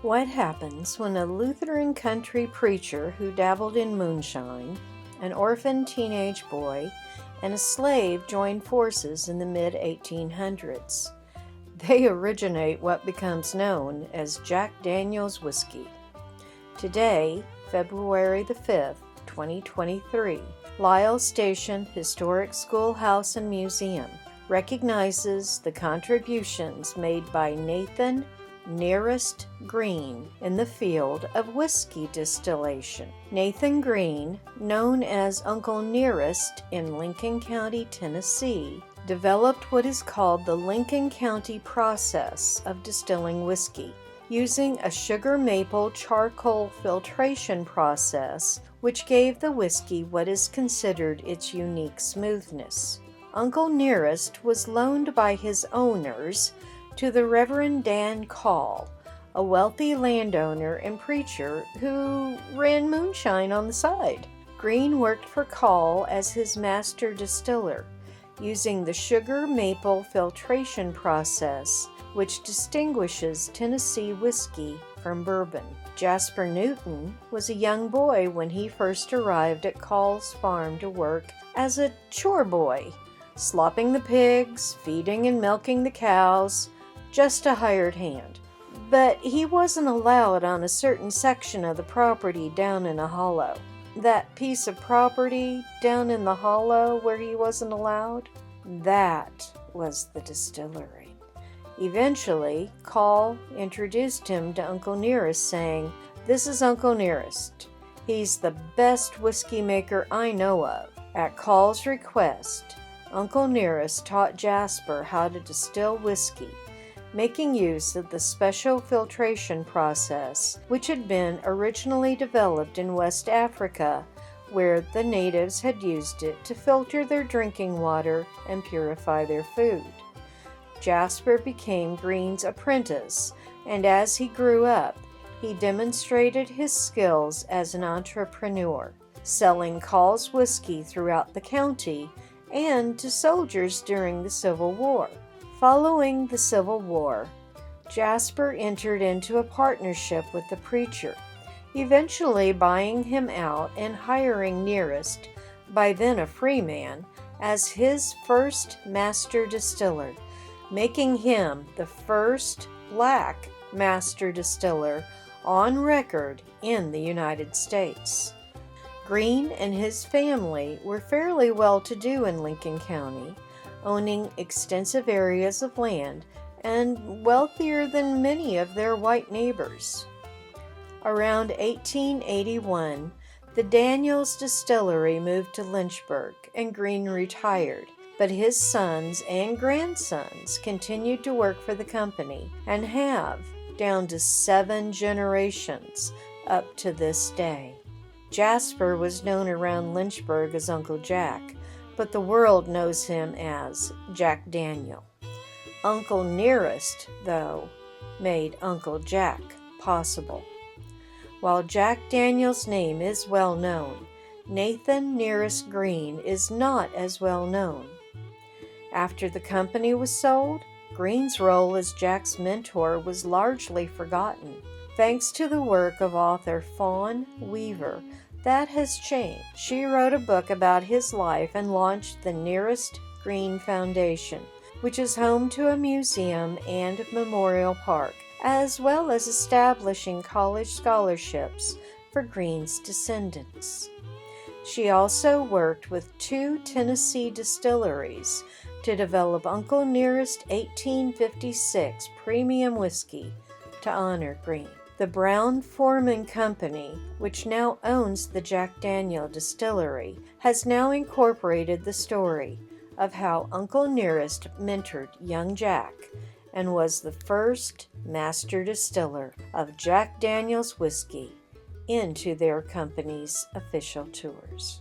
What happens when a Lutheran country preacher who dabbled in moonshine, an orphan teenage boy, and a slave join forces in the mid-1800s? They originate what becomes known as Jack Daniel's whiskey. Today, February the 5th, 2023, Lyle Station Historic Schoolhouse and Museum recognizes the contributions made by Nathan Nearest Green in the field of whiskey distillation. Nathan Green, known as Uncle Nearest in Lincoln County, Tennessee, developed what is called the Lincoln County process of distilling whiskey, using a sugar maple charcoal filtration process which gave the whiskey what is considered its unique smoothness. Uncle Nearest was loaned by his owners to the Reverend Dan Call, a wealthy landowner and preacher who ran moonshine on the side. Green worked for Call as his master distiller, using the sugar maple filtration process which distinguishes Tennessee whiskey from bourbon. Jasper Newton was a young boy when he first arrived at Call's farm to work as a chore boy, slopping the pigs, feeding and milking the cows, just a hired hand. But he wasn't allowed on a certain section of the property down in a hollow. That piece of property down in the hollow where he wasn't allowed, that was the distillery. Eventually, Call introduced him to Uncle Nearest, saying, "This is Uncle Nearest. He's the best whiskey maker I know of." At Call's request, Uncle Nearest taught Jasper how to distill whiskey, making use of the special filtration process which had been originally developed in West Africa, where the natives had used it to filter their drinking water and purify their food. Jasper became Green's apprentice, and as he grew up, he demonstrated his skills as an entrepreneur, selling Call's whiskey throughout the county and to soldiers during the Civil War. Following the Civil War, Jasper entered into a partnership with the preacher, eventually buying him out and hiring Nearest, by then a free man, as his first master distiller, making him the first black master distiller on record in the United States. Green and his family were fairly well-to-do in Lincoln County, owning extensive areas of land and wealthier than many of their white neighbors. Around 1881, the Daniels Distillery moved to Lynchburg and Green retired, but his sons and grandsons continued to work for the company and have, down to 7 generations up to this day. Jasper was known around Lynchburg as Uncle Jack, but the world knows him as Jack Daniel. Uncle Nearest, though, made Uncle Jack possible. While Jack Daniel's name is well known, Nathan Nearest Green is not as well known. After the company was sold, Green's role as Jack's mentor was largely forgotten. Thanks to the work of author Fawn Weaver, that has changed. She wrote a book about his life and launched the Nearest Green Foundation, which is home to a museum and memorial park, as well as establishing college scholarships for Green's descendants. She also worked with 2 Tennessee distilleries to develop Uncle Nearest 1856 premium whiskey to honor Green. The Brown-Forman Company, which now owns the Jack Daniel Distillery, has now incorporated the story of how Uncle Nearest mentored young Jack and was the first master distiller of Jack Daniel's whiskey into their company's official tours.